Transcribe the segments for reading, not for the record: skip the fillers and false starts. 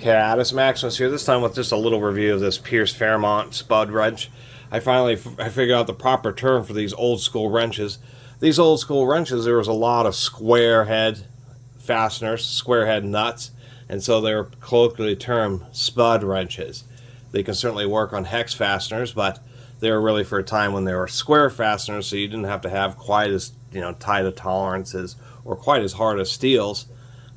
Catus, Maximus here, this time with just a little review of this Pierce Fairmount spud wrench. I figured out the proper term for these old school wrenches. These old school wrenches, there was a lot of square head fasteners, square head nuts, and so they're colloquially termed spud wrenches. They can certainly work on hex fasteners, but they were really for a time when they were square fasteners, so you didn't have to have quite as tight of tolerances or quite as hard as steels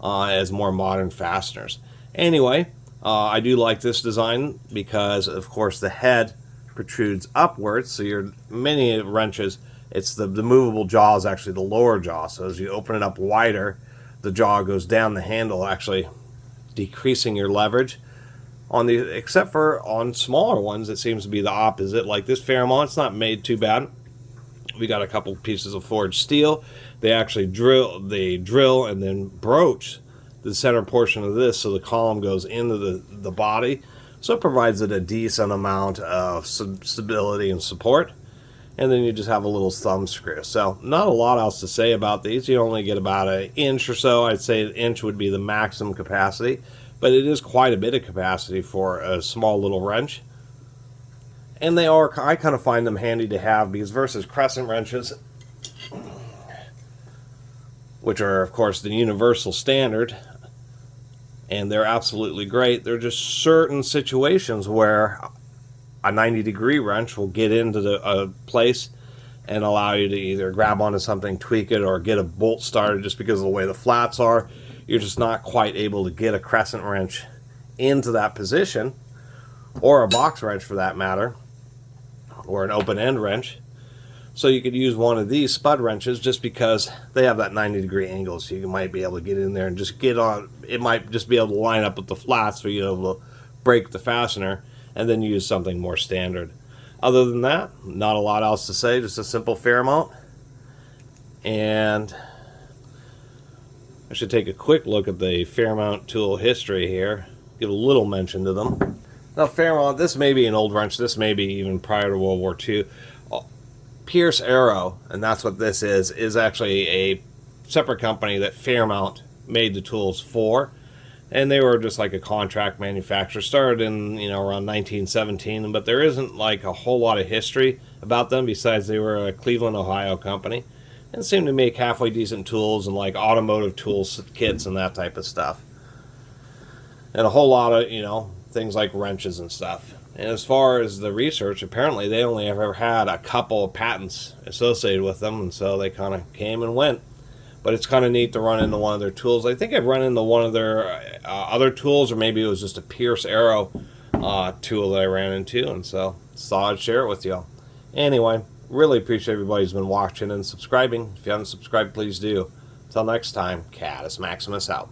as more modern fasteners. Anyway, I do like this design because, of course, the head protrudes upwards. So many wrenches, it's the movable jaw is actually the lower jaw. So as you open it up wider, the jaw goes down the handle, actually decreasing your leverage. Except for on smaller ones, it seems to be the opposite. Like this Fairmount, it's not made too bad. We got a couple pieces of forged steel. They actually drill and then broach the center portion of this so the column goes into the body, so it provides it a decent amount of stability and support. And then you just have a little thumb screw. So not a lot else to say about these. You only get about an inch or so. I'd say an inch would be the maximum capacity, but it is quite a bit of capacity for a small little wrench. And I kind of find them handy to have, because versus crescent wrenches, which are of course the universal standard, and they're absolutely great, there are just certain situations where a 90-degree wrench will get into a place and allow you to either grab onto something, tweak it, or get a bolt started. Just because of the way the flats are, you're just not quite able to get a crescent wrench into that position, or a box wrench for that matter, or an open-end wrench. So you could use one of these spud wrenches just because they have that 90-degree angle, so you might be able to get in there and just get on. It might just be able to line up with the flats for you to be able to break the fastener and then use something more standard. Other than that, not a lot else to say, just a simple Fairmount. And I should take a quick look at the Fairmount tool history here, give a little mention to them. Now Fairmount, this may be an old wrench, this may be even prior to World War II. Pierce Arrow, and that's what this is actually a separate company that Fairmount made the tools for, and they were just like a contract manufacturer. Started in around 1917, but there isn't like a whole lot of history about them besides they were a Cleveland, Ohio company, and seemed to make halfway decent tools and like automotive tools kits and that type of stuff, and a whole lot of things like wrenches and stuff. And as far as the research, apparently they only ever had a couple of patents associated with them, and so they kind of came and went. But it's kind of neat to run into one of their tools. I think I've run into one of their other tools, or maybe it was just a Pierce Arrow tool that I ran into, and so thought I'd share it with you. Anyway, really appreciate everybody who's been watching and subscribing. If you haven't subscribed, please do. Until next time, Catus Maximus out.